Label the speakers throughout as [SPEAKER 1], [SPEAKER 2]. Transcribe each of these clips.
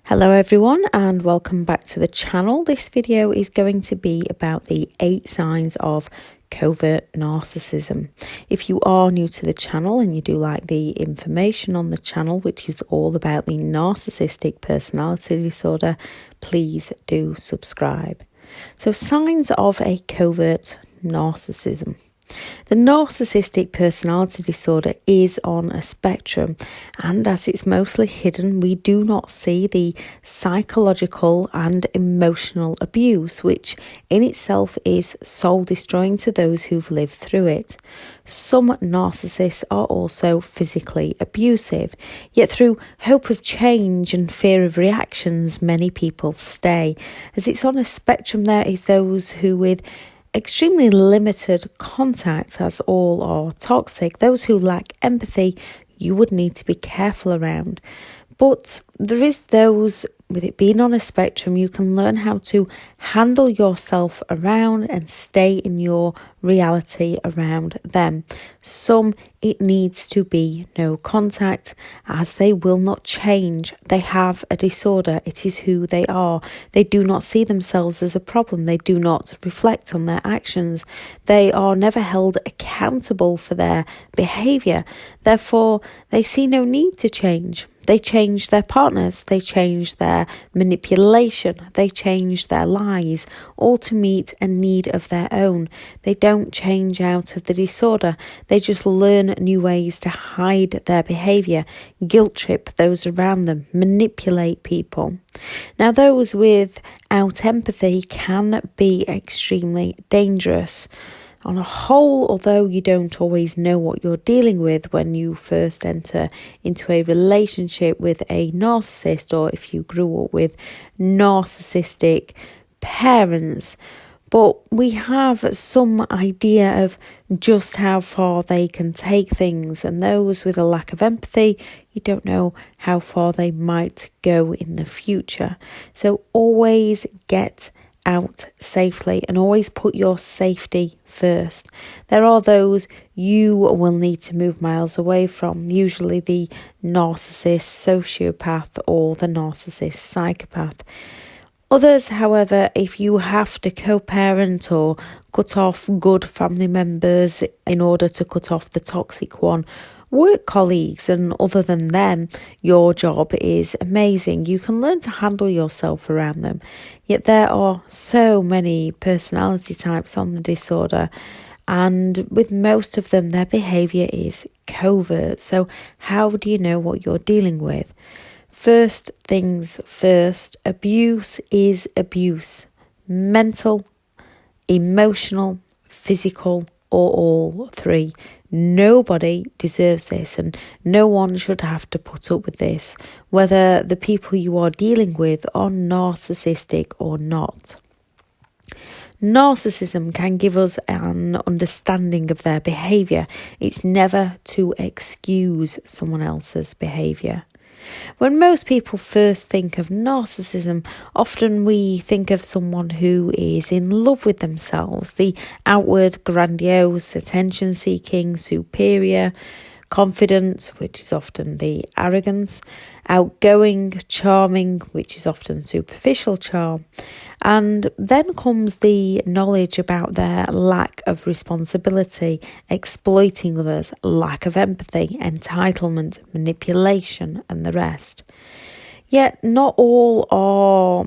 [SPEAKER 1] Hello everyone and welcome back to the channel. This video is going to be about the 8 signs of covert narcissism. If you are new to the channel and you do like the information on the channel, which is all about the narcissistic personality disorder, please do subscribe. So, signs of a covert narcissism. The narcissistic personality disorder is on a spectrum, and as it's mostly hidden, we do not see the psychological and emotional abuse, which in itself is soul-destroying to those who've lived through it. Some narcissists are also physically abusive, yet through hope of change and fear of reactions, many people stay. As it's on a spectrum, there is those who with extremely limited contact, as all are toxic. Those who lack empathy, you would need to be careful around. But there is those, with it being on a spectrum, you can learn how to handle yourself around and stay in your reality around them. Some, it needs to be no contact, as they will not change. They have a disorder. It is who they are. They do not see themselves as a problem. They do not reflect on their actions. They are never held accountable for their behaviour. Therefore, they see no need to change. They change their partners, they change their manipulation, they change their lies, all to meet a need of their own. They don't change out of the disorder, they just learn new ways to hide their behaviour, guilt trip those around them, manipulate people. Now, those without empathy can be extremely dangerous. On a whole, although you don't always know what you're dealing with when you first enter into a relationship with a narcissist, or if you grew up with narcissistic parents, but we have some idea of just how far they can take things, and those with a lack of empathy, you don't know how far they might go in the future. So always get out safely and always put your safety first. There are those you will need to move miles away from, usually the narcissist sociopath or the narcissist psychopath. Others, however, if you have to co-parent or cut off good family members in order to cut off the toxic one, work colleagues, and other than them, your job is amazing. You can learn to handle yourself around them. Yet there are so many personality types on the disorder, and with most of them, their behaviour is covert. So how do you know what you're dealing with? First things first, abuse is abuse. Mental, emotional, physical, or all three. Nobody deserves this, and no one should have to put up with this, whether the people you are dealing with are narcissistic or not. Narcissism can give us an understanding of their behaviour. It's never to excuse someone else's behaviour. When most people first think of narcissism, often we think of someone who is in love with themselves, the outward, grandiose, attention-seeking, superior, confident, which is often the arrogance, outgoing, charming, which is often superficial charm. And then comes the knowledge about their lack of responsibility, exploiting others, lack of empathy, entitlement, manipulation, and the rest. Yet not all are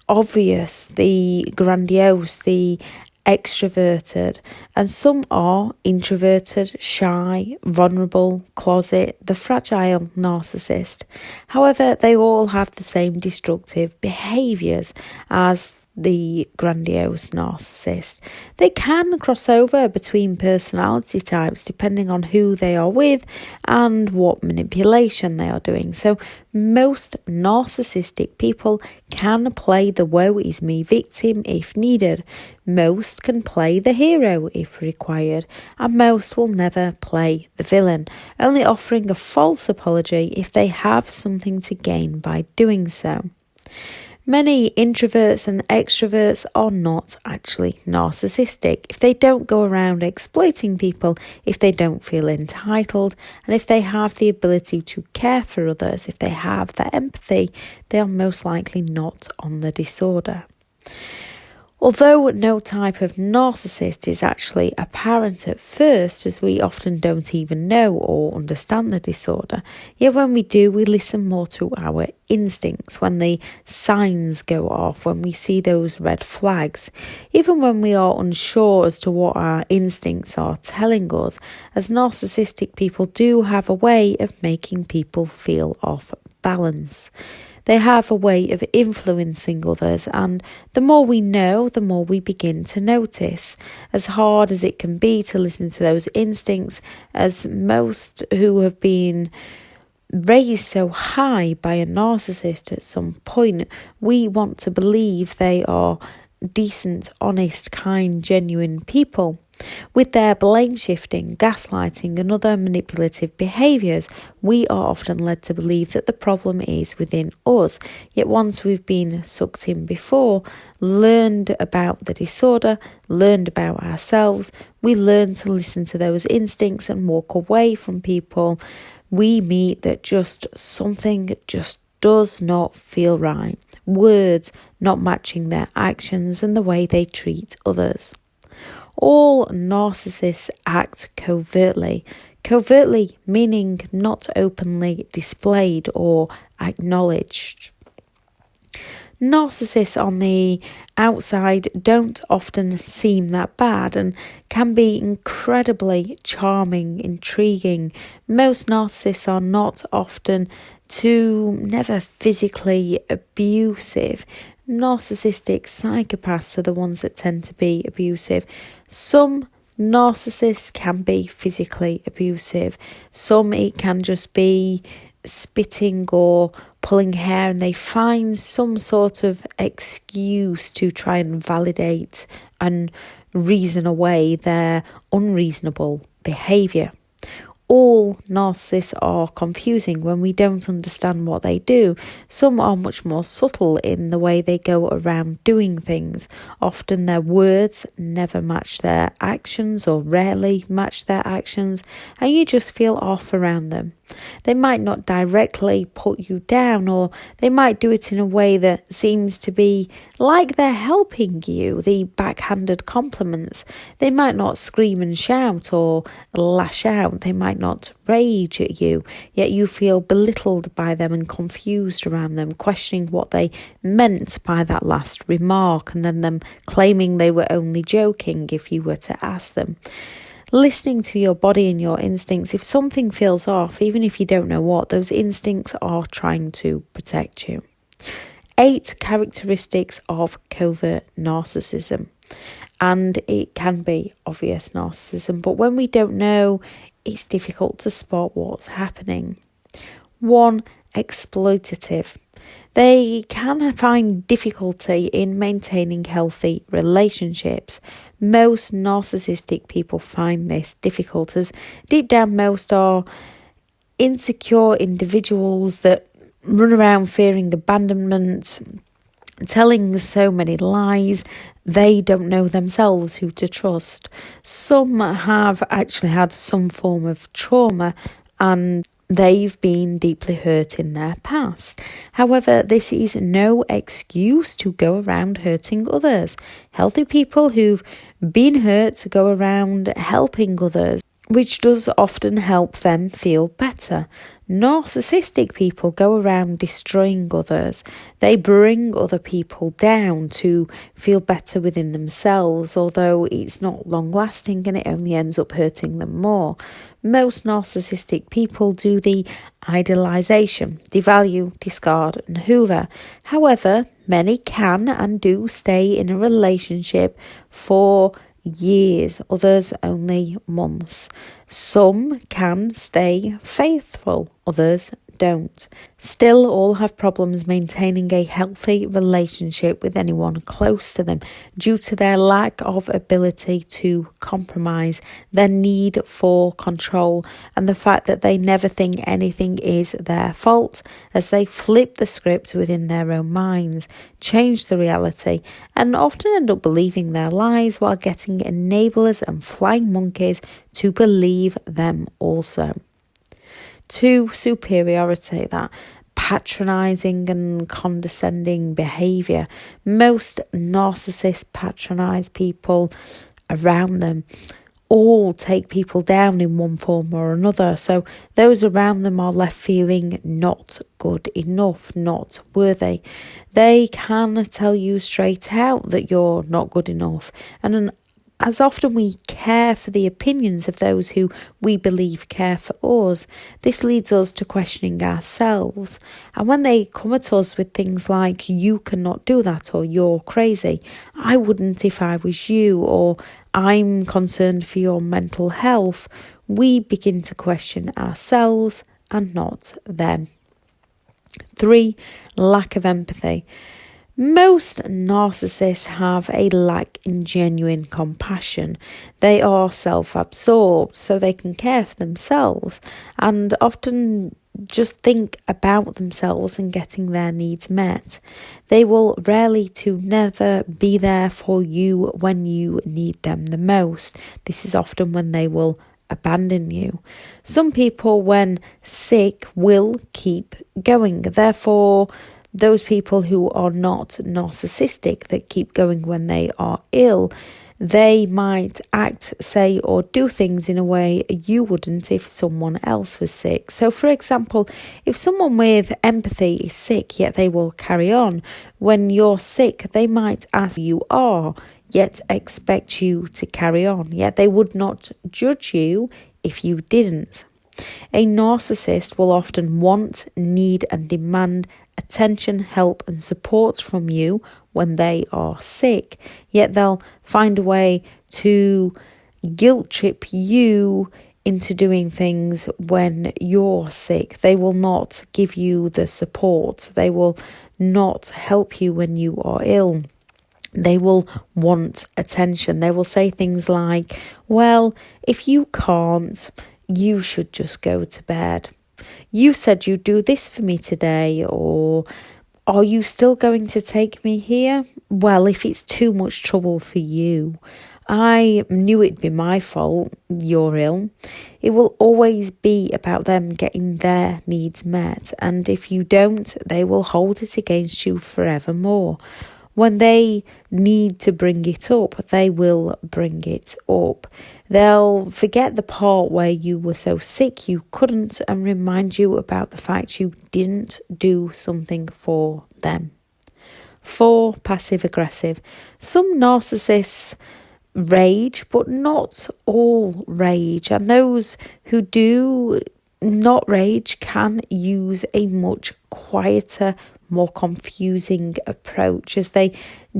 [SPEAKER 1] obvious, the grandiose, the extroverted, and some are introverted, shy, vulnerable, closet, the fragile narcissist. However, they all have the same destructive behaviours as the grandiose narcissist. They can cross over between personality types depending on who they are with and what manipulation they are doing. So most narcissistic people can play the woe is me victim if needed. Most can play the hero if required, and most will never play the villain, only offering a false apology if they have something to gain by doing so. Many introverts and extroverts are not actually narcissistic. If they don't go around exploiting people, if they don't feel entitled, and if they have the ability to care for others, if they have that empathy, they are most likely not on the disorder. Although no type of narcissist is actually apparent at first, as we often don't even know or understand the disorder, yet when we do, we listen more to our instincts, when the signs go off, when we see those red flags, even when we are unsure as to what our instincts are telling us, as narcissistic people do have a way of making people feel off balance. They have a way of influencing others, and the more we know, the more we begin to notice. As hard as it can be to listen to those instincts, as most who have been raised so high by a narcissist at some point, we want to believe they are decent, honest, kind, genuine people. With their blame shifting, gaslighting and other manipulative behaviours, we are often led to believe that the problem is within us. Yet once we've been sucked in before, learned about the disorder, learned about ourselves, we learn to listen to those instincts and walk away from people we meet that just something just does not feel right. Words not matching their actions and the way they treat others. All narcissists act covertly. Covertly meaning not openly displayed or acknowledged. Narcissists on the outside don't often seem that bad and can be incredibly charming, intriguing. Most narcissists are not often never physically abusive. Narcissistic psychopaths are the ones that tend to be abusive. Some narcissists can be physically abusive. Some it can just be spitting or pulling hair, and they find some sort of excuse to try and validate and reason away their unreasonable behaviour. All narcissists are confusing when we don't understand what they do. Some are much more subtle in the way they go around doing things. Often their words never match their actions or rarely match their actions, and you just feel off around them. They might not directly put you down, or they might do it in a way that seems to be like they're helping you, the backhanded compliments. They might not scream and shout or lash out. They might not rage at you, yet you feel belittled by them and confused around them, questioning what they meant by that last remark, and then them claiming they were only joking if you were to ask them. Listening to your body and your instincts, if something feels off, even if you don't know what, those instincts are trying to protect you. 8 characteristics of covert narcissism. And it can be obvious narcissism, but when we don't know, it's difficult to spot what's happening. 1. Exploitative. They can find difficulty in maintaining healthy relationships. Most narcissistic people find this difficult, as deep down most are insecure individuals that run around fearing abandonment, telling so many lies. They don't know themselves who to trust. Some have actually had some form of trauma and they've been deeply hurt in their past. However, this is no excuse to go around hurting others. Healthy people who've been hurt go around helping others, which does often help them feel better. Narcissistic people go around destroying others. They bring other people down to feel better within themselves, although it's not long lasting and it only ends up hurting them more. Most narcissistic people do the idealization, devalue, discard and hoover. However, many can and do stay in a relationship for years, others only months. Some can stay faithful, others don't. Still, all have problems maintaining a healthy relationship with anyone close to them due to their lack of ability to compromise, their need for control, and the fact that they never think anything is their fault, as they flip the script within their own minds, change the reality, and often end up believing their lies while getting enablers and flying monkeys to believe them also. 2, superiority, that patronising and condescending behaviour. Most narcissists patronise people around them. All take people down in one form or another, so those around them are left feeling not good enough, not worthy. They can tell you straight out that you're not good enough, and as often we care for the opinions of those who we believe care for us, this leads us to questioning ourselves. And when they come at us with things like, you cannot do that, or you're crazy, I wouldn't if I was you, or I'm concerned for your mental health, we begin to question ourselves and not them. 3, lack of empathy. Most narcissists have a lack in genuine compassion. They are self-absorbed, so they can care for themselves and often just think about themselves and getting their needs met. They will rarely to never be there for you when you need them the most. This is often when they will abandon you. Some people, when sick, will keep going. Therefore, those people who are not narcissistic, that keep going when they are ill, they might act, say, or do things in a way you wouldn't if someone else was sick. So, for example, if someone with empathy is sick, yet they will carry on, when you're sick, they might ask you are, yet expect you to carry on, yet they would not judge you if you didn't. A narcissist will often want, need, and demand attention, help, and support from you when they are sick, yet they'll find a way to guilt trip you into doing things when you're sick. They will not give you the support. They will not help you when you are ill. They will want attention. They will say things like, well, if you can't, you should just go to bed. You said you'd do this for me today, or are you still going to take me here? Well, if it's too much trouble for you, I knew it'd be my fault. You're ill. It will always be about them getting their needs met, and if you don't, they will hold it against you forevermore. When they need to bring it up, they will bring it up. They'll forget the part where you were so sick you couldn't and remind you about the fact you didn't do something for them. 4, passive-aggressive. Some narcissists rage, but not all rage. And those who do not rage can use a much quieter, more confusing approach as they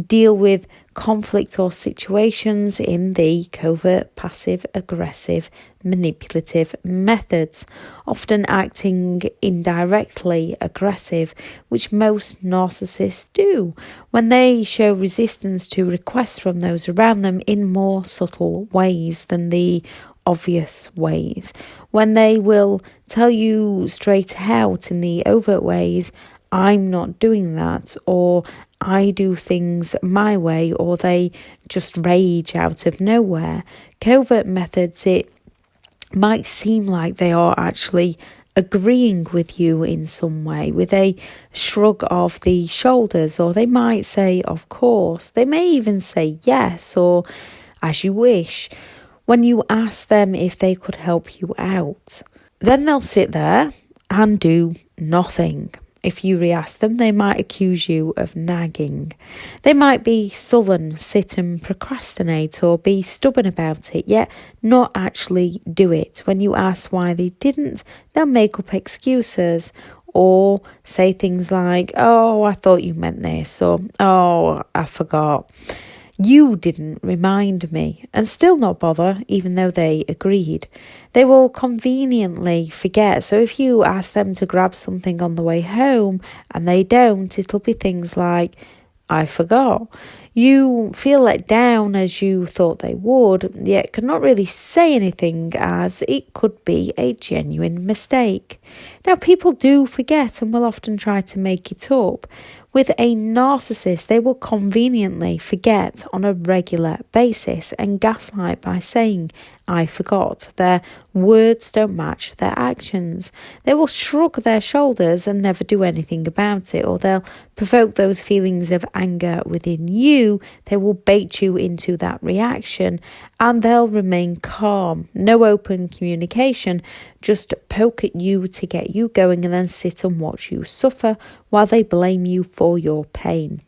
[SPEAKER 1] deal with conflict or situations in the covert, passive, aggressive, manipulative methods, often acting indirectly aggressive, which most narcissists do when they show resistance to requests from those around them in more subtle ways than the obvious ways. When they will tell you straight out in the overt ways, I'm not doing that, or I do things my way, or they just rage out of nowhere. Covert methods, it might seem like they are actually agreeing with you in some way, with a shrug of the shoulders, or they might say, of course. They may even say yes, or as you wish, when you ask them if they could help you out. Then they'll sit there and do nothing. If you re-ask them, they might accuse you of nagging. They might be sullen, sit and procrastinate, or be stubborn about it, yet not actually do it. When you ask why they didn't, they'll make up excuses or say things like, oh, I thought you meant this, or oh, I forgot. You didn't remind me, and still not bother, even though they agreed. They will conveniently forget. So if you ask them to grab something on the way home and they don't, it'll be things like, I forgot. You feel let down as you thought they would, yet cannot really say anything as it could be a genuine mistake. Now, people do forget and will often try to make it up. With a narcissist, they will conveniently forget on a regular basis and gaslight by saying, I forgot. Their words don't match their actions. They will shrug their shoulders and never do anything about it, or they'll provoke those feelings of anger within you. They will bait you into that reaction and they'll remain calm. No open communication, just poke at you to get you going and then sit and watch you suffer while they blame you for your pain.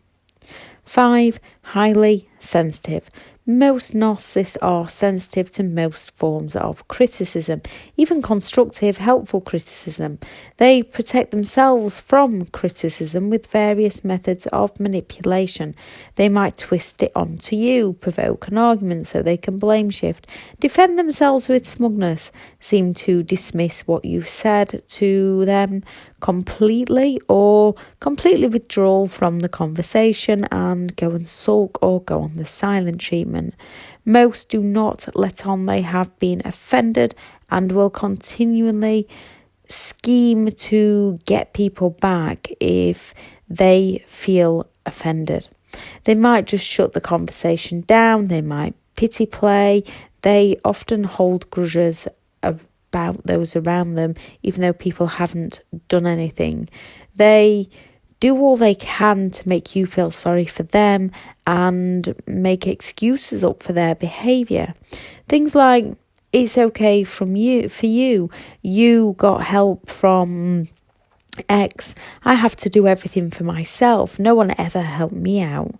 [SPEAKER 1] 5. Highly sensitive. Most narcissists are sensitive to most forms of criticism, even constructive, helpful criticism. They protect themselves from criticism with various methods of manipulation. They might twist it onto you, provoke an argument so they can blame shift, defend themselves with smugness, seem to dismiss what you've said to them completely, or completely withdraw from the conversation and go and sulk or go on the silent treatment. Most do not let on they have been offended and will continually scheme to get people back if they feel offended. They might just shut the conversation down, they might pity play, they often hold grudges about those around them, even though people haven't done anything. They do all they can to make you feel sorry for them and make excuses up for their behaviour. Things like, it's okay for you, you got help from X, I have to do everything for myself, no one ever helped me out.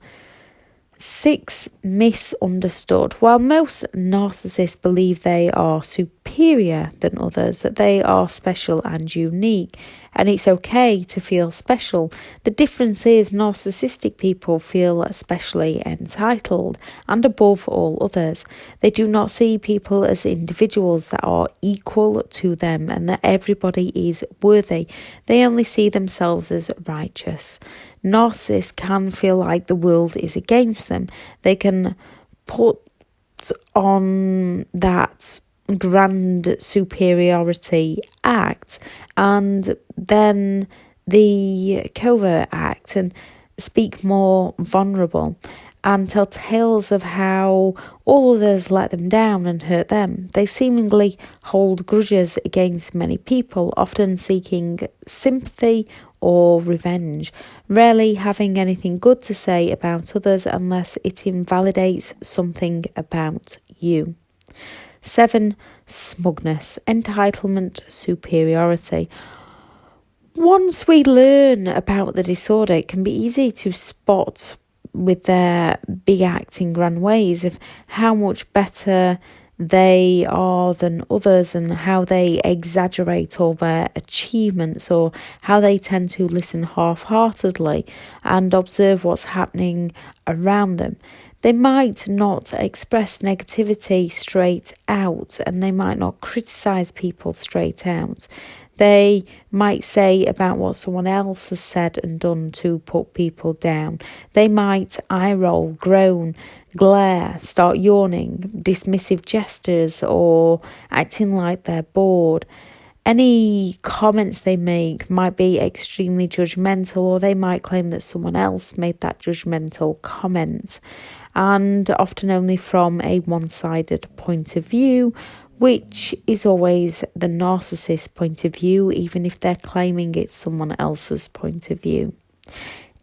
[SPEAKER 1] 6. Misunderstood. While most narcissists believe they are superior than others, that they are special and unique, and it's okay to feel special, the difference is narcissistic people feel especially entitled and above all others. They do not see people as individuals that are equal to them and that everybody is worthy. They only see themselves as righteous. Narcissists can feel like the world is against them. They can put on that grand superiority act and then the covert act and speak more vulnerable and tell tales of how all others let them down and hurt them. They seemingly hold grudges against many people, often seeking sympathy or revenge, rarely having anything good to say about others unless it invalidates something about you. 7. Smugness, entitlement, superiority. Once we learn about the disorder, it can be easy to spot with their big acting grand ways of how much better they are than others and how they exaggerate all their achievements or how they tend to listen half-heartedly and observe what's happening around them. They might not express negativity straight out and they might not criticize people straight out. They might say about what someone else has said and done to put people down. They might eye roll, groan, glare, start yawning, dismissive gestures, or acting like they're bored. Any comments they make might be extremely judgmental, or they might claim that someone else made that judgmental comment, and often only from a one-sided point of view, which is always the narcissist's point of view, even if they're claiming it's someone else's point of view.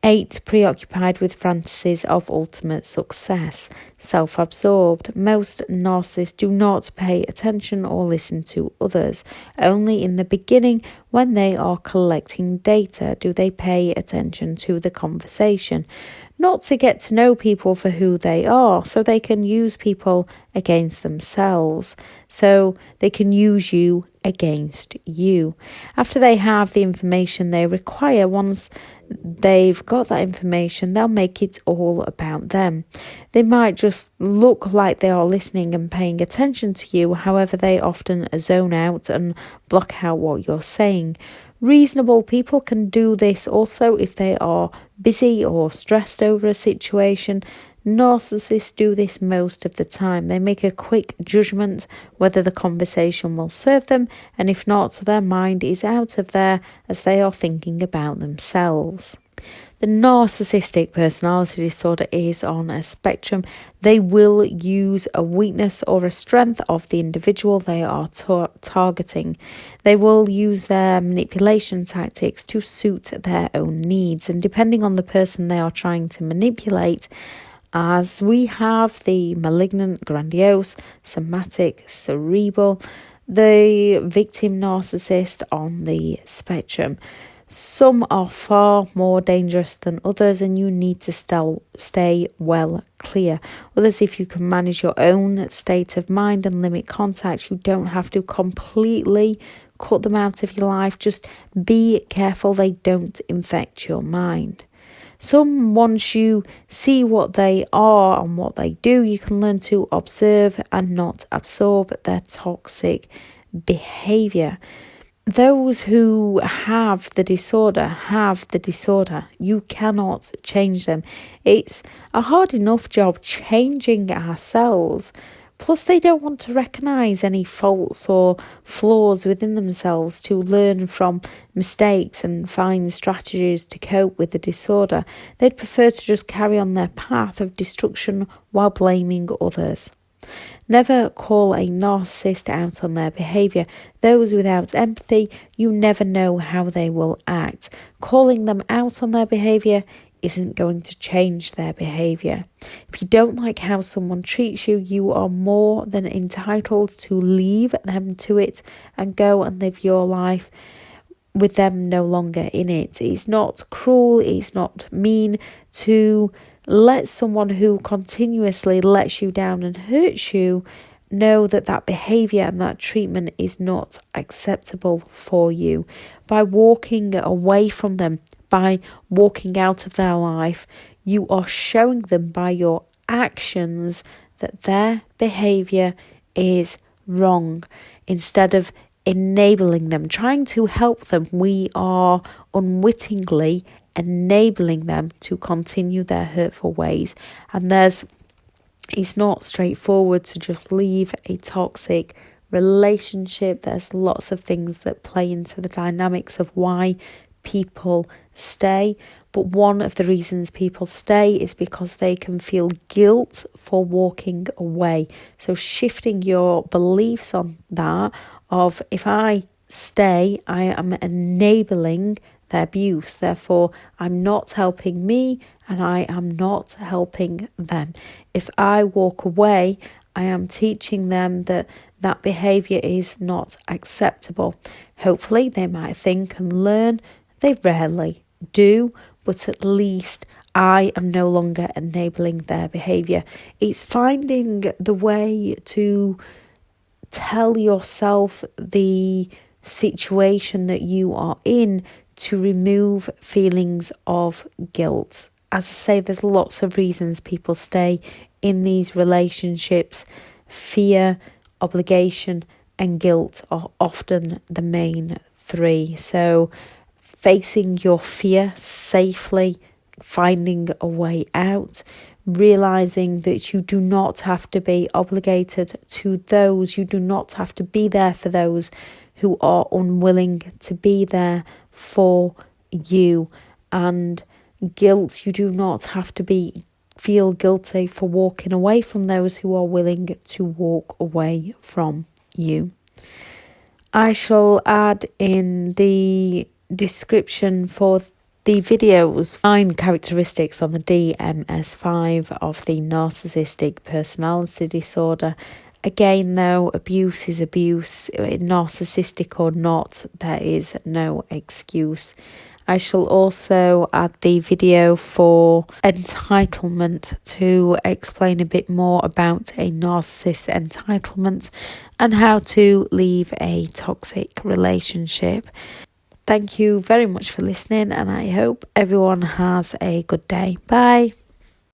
[SPEAKER 1] 8. Preoccupied with fantasies of ultimate success, self-absorbed. Most narcissists do not pay attention or listen to others. Only in the beginning, when they are collecting data, do they pay attention to the conversation. Not to get to know people for who they are, so they can use people against themselves. So they can use you against you. After they have the information they require, once they've got that information, they'll make it all about them. They might just look like they are listening and paying attention to you, however, they often zone out and block out what you're saying. Reasonable people can do this also if they are busy or stressed over a situation. Narcissists do this most of the time. They make a quick judgment whether the conversation will serve them, and if not, their mind is out of there as they are thinking about themselves. The narcissistic personality disorder is on a spectrum. They will use a weakness or a strength of the individual they are targeting. They will use their manipulation tactics to suit their own needs, and depending on the person they are trying to manipulate, as we have the malignant, grandiose, somatic, cerebral, the victim narcissist on the spectrum. Some are far more dangerous than others, and you need to stay well clear. Others, if you can manage your own state of mind and limit contact, you don't have to completely cut them out of your life. Just be careful they don't infect your mind. Some, once you see what they are and what they do, you can learn to observe and not absorb their toxic behaviour. Those who have the disorder. You cannot change them. It's a hard enough job changing ourselves. Plus, they don't want to recognise any faults or flaws within themselves to learn from mistakes and find strategies to cope with the disorder. They'd prefer to just carry on their path of destruction while blaming others. Never call a narcissist out on their behaviour. Those without empathy, you never know how they will act. Calling them out on their behaviour isn't going to change their behaviour. If you don't like how someone treats you, you are more than entitled to leave them to it and go and live your life with them no longer in it. It's not cruel, it's not mean to let someone who continuously lets you down and hurts you know that that behaviour and that treatment is not acceptable for you. By walking away from them, by walking out of their life, you are showing them by your actions that their behaviour is wrong. Instead of enabling them, trying to help them, we are unwittingly enabling them to continue their hurtful ways. And it's not straightforward to just leave a toxic relationship. There's lots of things that play into the dynamics of why people stay, but one of the reasons people stay is because they can feel guilt for walking away. So shifting your beliefs on that of, if I stay, I am enabling their abuse, therefore I'm not helping me and I am not helping them. If I walk away, I am teaching them that that behaviour is not acceptable. Hopefully they might think and learn. They rarely do, but at least I am no longer enabling their behaviour. It's finding the way to tell yourself the situation that you are in to remove feelings of guilt. As I say, there's lots of reasons people stay in these relationships. Fear, obligation, and guilt are often the main three. So facing your fear safely, finding a way out, realising that you do not have to be obligated to those, you do not have to be there for those who are unwilling to be there for you. And guilt, you do not have to feel guilty for walking away from those who are willing to walk away from you. I shall add in the description for the videos 9 characteristics on the DMS5 of the narcissistic personality disorder. Again, though, abuse is abuse, narcissistic or not, there is no excuse. I shall also add the video for entitlement to explain a bit more about a narcissist entitlement and how to leave a toxic relationship. Thank you very much for listening, and I hope everyone has a good day. Bye.